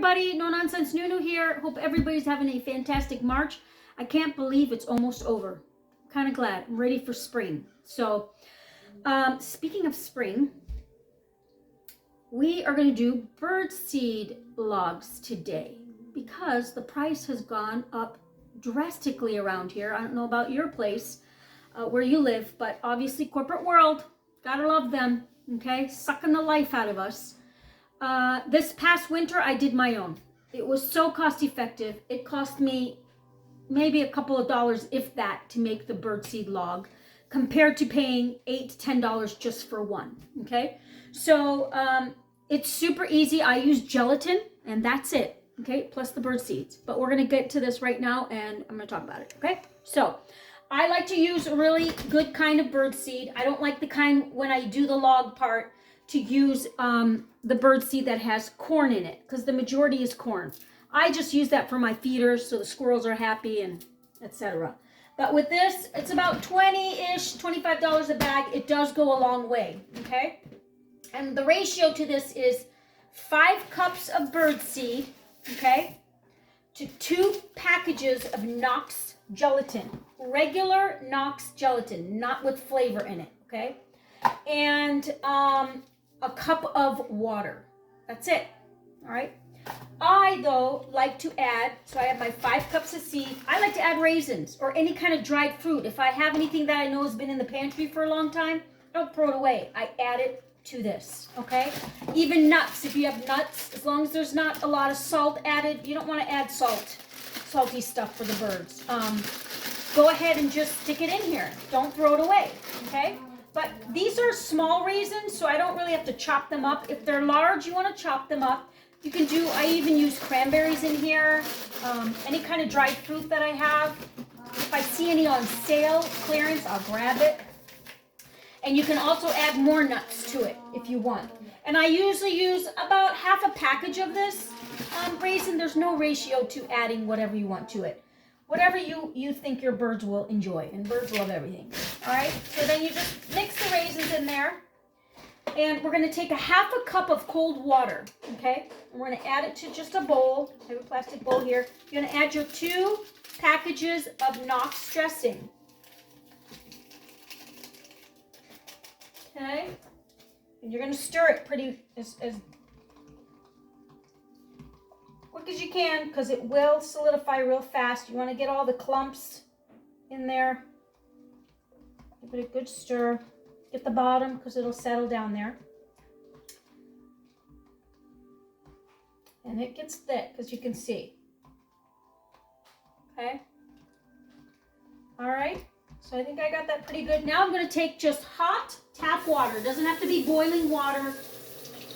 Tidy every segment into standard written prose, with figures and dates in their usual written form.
everybody, No Nonsense Nunu here. Hope everybody's having a fantastic March. I can't believe it's almost over. I'm kind of glad. I'm ready for spring. So, speaking of spring, we are going to do birdseed logs today because the price has gone up drastically around here. I don't know about your place, where you live, but obviously corporate world, gotta love them, okay? Sucking the life out of us. This past winter, I did my own. It was so cost effective. It cost me maybe a couple of dollars, if that, to make the birdseed log, compared to paying $8 to $10 just for one, okay? So it's super easy. I use gelatin, and that's it, okay? Plus the bird seeds. But we're going to get to this right now, and I'm going to talk about it, okay? So I like to use a really good kind of bird seed. I don't like the kind, when I do the log part, to use the bird seed that has corn in it, because the majority is corn. I just use that for my feeders, so the squirrels are happy and etc. But with this, it's about 20-ish, $25 a bag. It does go a long way, okay? And the ratio to this is 5 cups of bird seed, okay, to 2 packages of Knox gelatin. Regular Knox gelatin, not with flavor in it, okay? And a cup of water. That's it, all right? I, though, like to add, so I have my 5 cups of seed. I like to add raisins or any kind of dried fruit. If I have anything that I know has been in the pantry for a long time, I don't throw it away. I add it to this, okay? Even nuts, if you have nuts, as long as there's not a lot of salt added, you don't want to add salty stuff for the birds. Go ahead and just stick it in here. Don't throw it away, okay? But these are small raisins, so I don't really have to chop them up. If they're large, you want to chop them up. You can do, I even use cranberries in here, any kind of dried fruit that I have. If I see any on sale, clearance, I'll grab it. And you can also add more nuts to it if you want. And I usually use about half a package of this raisin. There's no ratio to adding whatever you want to it. Whatever you think your birds will enjoy. And birds love everything. All right? So then you just mix the raisins in there. And we're going to take a half a cup of cold water, okay? And we're going to add it to just a bowl. I have a plastic bowl here. You're going to add your 2 packages of Knox dressing. Okay? And you're going to stir it pretty as quick as you can, because it will solidify real fast. You want to get all the clumps in there. Give it a good stir. Get the bottom, because it'll settle down there. And it gets thick, as you can see. Okay? All right. So I think I got that pretty good. Now I'm going to take just hot tap water. It doesn't have to be boiling water.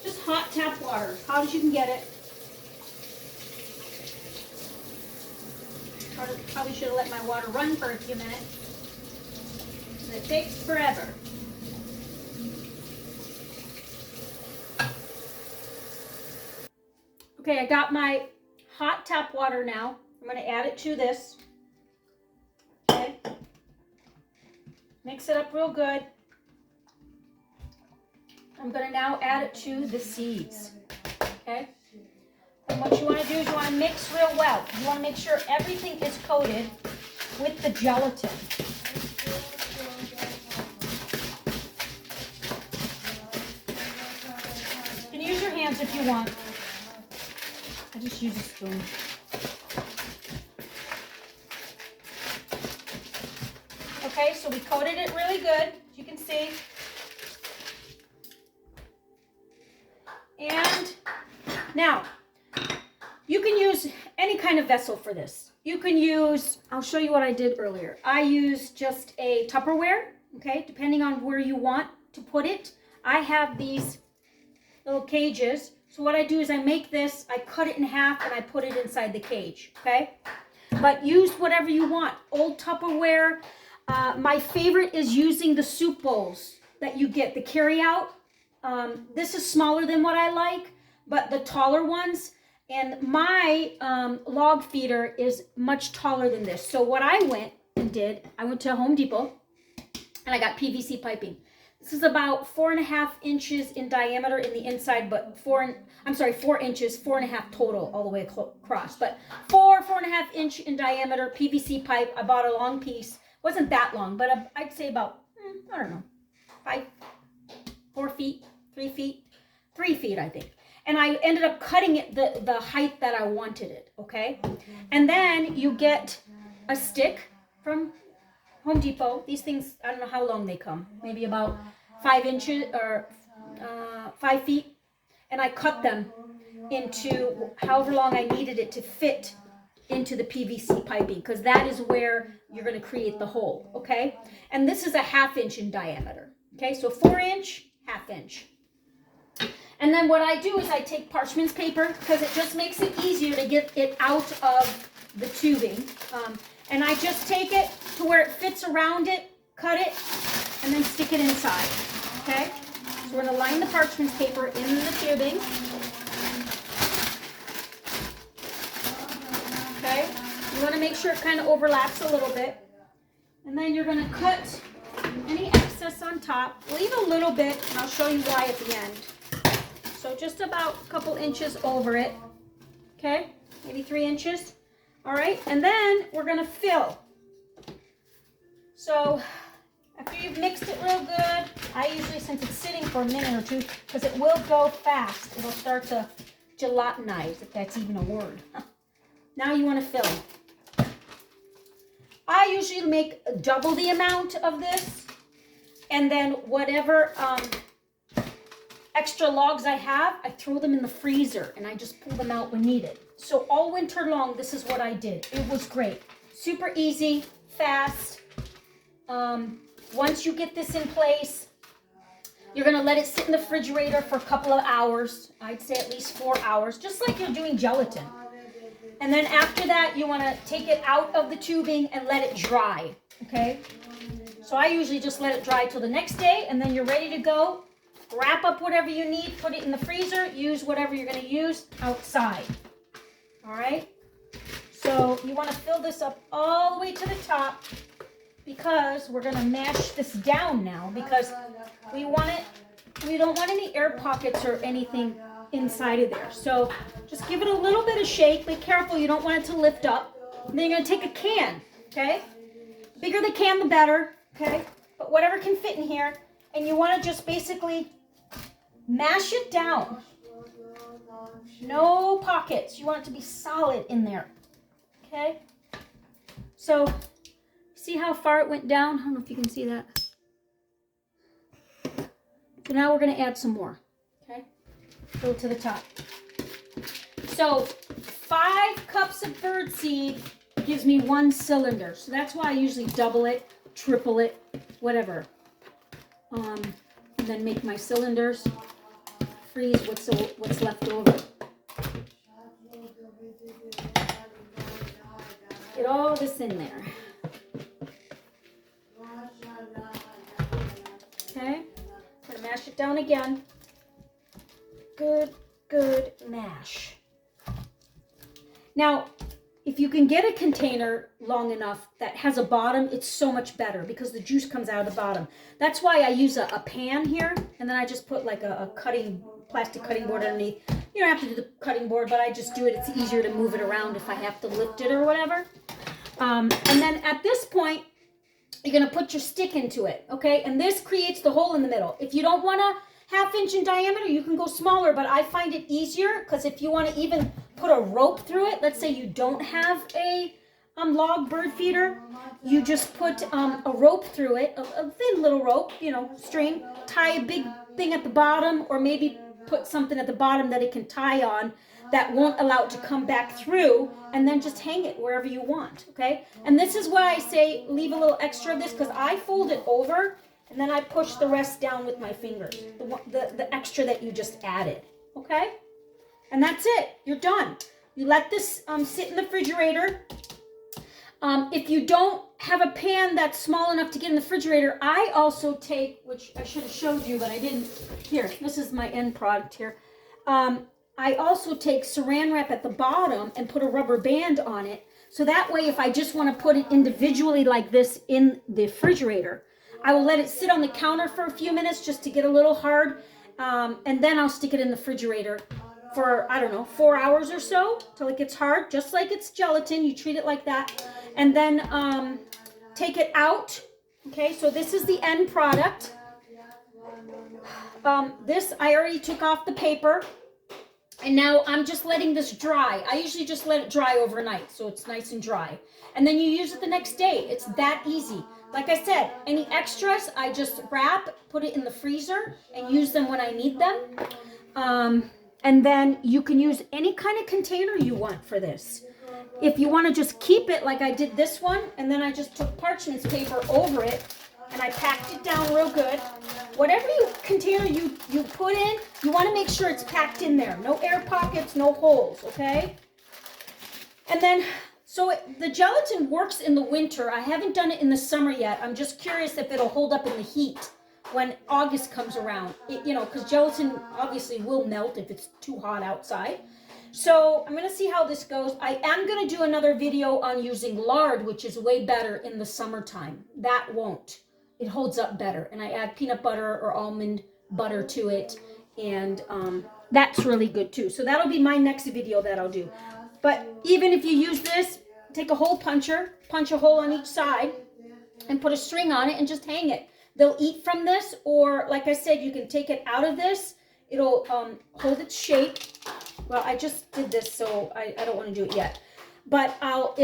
Just hot tap water. As hot as you can get it. Probably should have let my water run for a few minutes. And it takes forever. Okay, I got my hot tap water now. I'm going to add it to this. Okay. Mix it up real good. I'm going to now add it to the seeds. Okay. And what you want to do is you want to mix real well. You want to make sure everything is coated with the gelatin. You can use your hands if you want. I just use a spoon. Okay, so we coated it really good, as you can see. And now, you can use any kind of vessel for this. You can use, I'll show you what I did earlier. I used just a Tupperware, okay, depending on where you want to put it. I have these little cages. So what I do is I make this, I cut it in half, and I put it inside the cage, okay? But use whatever you want. Old Tupperware. My favorite is using the soup bowls that you get, the carry-out. This is smaller than what I like, but the taller ones. And my log feeder is much taller than this. So what I went and did, I went to Home Depot, and I got PVC piping. This is about 4.5 inches in diameter in the inside, but 4 inches, 4.5 total all the way across. But 4.5 inch in diameter PVC pipe. I bought a long piece. Wasn't that long, but I'd say about, I don't know, 4 feet, 3 feet, 3 feet, I think. And I ended up cutting it the height that I wanted it, okay? And then you get a stick from Home Depot. These things, I don't know how long they come. Maybe about 5 inches or 5 feet. And I cut them into however long I needed it to fit into the PVC piping, because that is where you're going to create the hole, okay? And this is a 1/2 inch in diameter, okay? So 4 inch, 1/2 inch. And then what I do is I take parchment paper, because it just makes it easier to get it out of the tubing. And I just take it to where it fits around it, cut it, and then stick it inside, okay? So we're going to line the parchment paper in the tubing. Okay? You want to make sure it kind of overlaps a little bit. And then you're going to cut any excess on top. Leave a little bit, and I'll show you why at the end. So just about a couple inches over it. Okay? Maybe 3 inches. All right? And then we're going to fill. So after you've mixed it real good, I usually, since it's sitting for a minute or two, because it will go fast, it'll start to gelatinize, if that's even a word. Now you want to fill. I usually make double the amount of this, and then whatever extra logs I have, I throw them in the freezer, and I just pull them out when needed. So all winter long, this is what I did. It was great. Super easy, fast. Once you get this in place, you're going to let it sit in the refrigerator for a couple of hours. I'd say at least 4 hours, just like you're doing gelatin. And then after that, you want to take it out of the tubing and let it dry, okay? So I usually just let it dry till the next day, and then you're ready to go. Wrap up whatever you need, put it in the freezer, use whatever you're going to use outside, all right? So you want to fill this up all the way to the top, because we're going to mash this down now, because we don't want any air pockets or anything inside of there. So just give it a little bit of shake. Be careful, you don't want it to lift up. And then you're going to take a can, okay? The bigger the can, the better, okay? But whatever can fit in here. And you want to just basically mash it down. No pockets. You want it to be solid in there, okay? So see how far it went down? I don't know if you can see that. So now we're going to add some more, okay? Go to the top. So 5 cups of birdseed gives me 1 cylinder. So that's why I usually double it, triple it, whatever. And then make my cylinders, freeze what's left over. Get all this in there. Okay, I'm gonna mash it down again. Good mash. Now, if you can get a container long enough that has a bottom, it's so much better, because the juice comes out of the bottom. That's why I use a pan here, and then I just put like a plastic cutting board underneath. You don't have to do the cutting board, but I just do it. It's easier to move it around if I have to lift it or whatever. And then at this point, you're going to put your stick into it, okay? And this creates the hole in the middle. If you don't want a 1/2 inch in diameter, you can go smaller, but I find it easier, because if you want to even put a rope through it, let's say you don't have a log bird feeder, you just put a rope through it, a thin little rope, you know, string, tie a big thing at the bottom, or maybe put something at the bottom that it can tie on that won't allow it to come back through, and then just hang it wherever you want, okay? And this is why I say leave a little extra of this, because I fold it over, and then I push the rest down with my fingers, the extra that you just added, okay? And that's it. You're done. You let this sit in the refrigerator. If you don't have a pan that's small enough to get in the refrigerator, I also take, which I should have showed you, but I didn't. Here, this is my end product here. I also take saran wrap at the bottom and put a rubber band on it. So that way, if I just want to put it individually like this in the refrigerator, I will let it sit on the counter for a few minutes just to get a little hard. And then I'll stick it in the refrigerator for, I don't know, 4 hours or so till it gets hard, just like it's gelatin. You treat it like that. And then take it out. Okay, so this is the end product. This, I already took off the paper. And now I'm just letting this dry. I usually just let it dry overnight so it's nice and dry. And then you use it the next day. It's that easy. Like I said, any extras, I just wrap, put it in the freezer, and use them when I need them. And then you can use any kind of container you want for this. If you want to just keep it like I did this one, and then I just took parchment paper over it, and I packed it down real good. Whatever container you put in, you want to make sure it's packed in there. No air pockets, no holes, okay? And then, so the gelatin works in the winter. I haven't done it in the summer yet. I'm just curious if it'll hold up in the heat when August comes around. You know, because gelatin obviously will melt if it's too hot outside. So I'm going to see how this goes. I am going to do another video on using lard, which is way better in the summertime. That won't. It holds up better. And I add peanut butter or almond butter to it. And that's really good too. So that'll be my next video that I'll do. But even if you use this, take a hole puncher, punch a hole on each side, and put a string on it and just hang it. They'll eat from this, or like I said, you can take it out of this. It'll hold its shape. Well, I just did this, so I don't want to do it yet. But I'll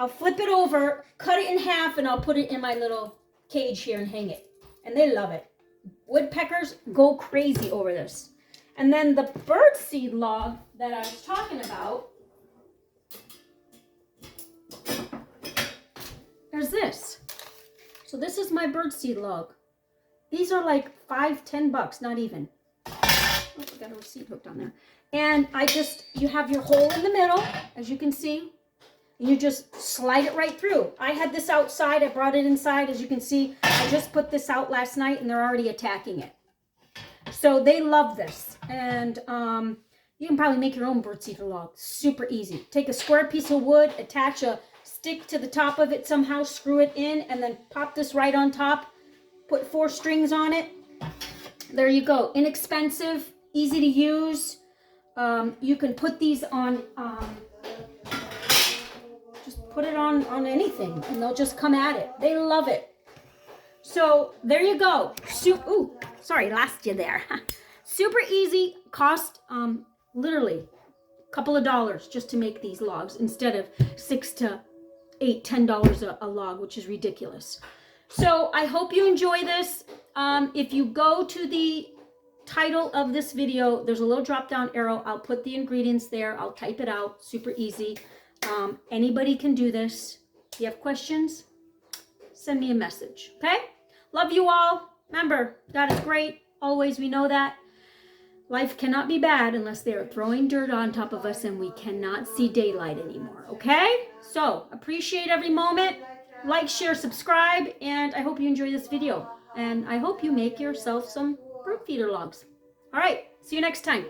flip it over, cut it in half, and I'll put it in my little cage here and hang it. And they love it. Woodpeckers go crazy over this. And then the birdseed log that I was talking about, there's this. So this is my birdseed log. These are like $5-10, not even. Oh, I got a receipt hooked on there. And you have your hole in the middle, as you can see. And you just slide it right through. I had this outside. I brought it inside. As you can see, I just put this out last night, and they're already attacking it. So they love this. And you can probably make your own birdseed log. Super easy. Take a square piece of wood, attach a stick to the top of it somehow, screw it in, and then pop this right on top. Put 4 strings on it. There you go. Inexpensive, easy to use. You can put these on, just put it on anything, and they'll just come at it. They love it. So there you go. Ooh, sorry, lost you there. Super easy. Cost literally a couple of dollars just to make these logs instead of $6 to $8, $10 a log, which is ridiculous. So I hope you enjoy this. If you go to the title of this video, there's a little drop down arrow. I'll put the ingredients there. I'll type it out. Super easy. Anybody can do this. If you have questions, send me a message. Okay? Love you all. Remember, God is great. Always, we know that. Life cannot be bad unless they are throwing dirt on top of us and we cannot see daylight anymore. Okay? So, appreciate every moment. Like, share, subscribe, and I hope you enjoy this video. And I hope you make yourself some bird feeder logs. All right. See you next time.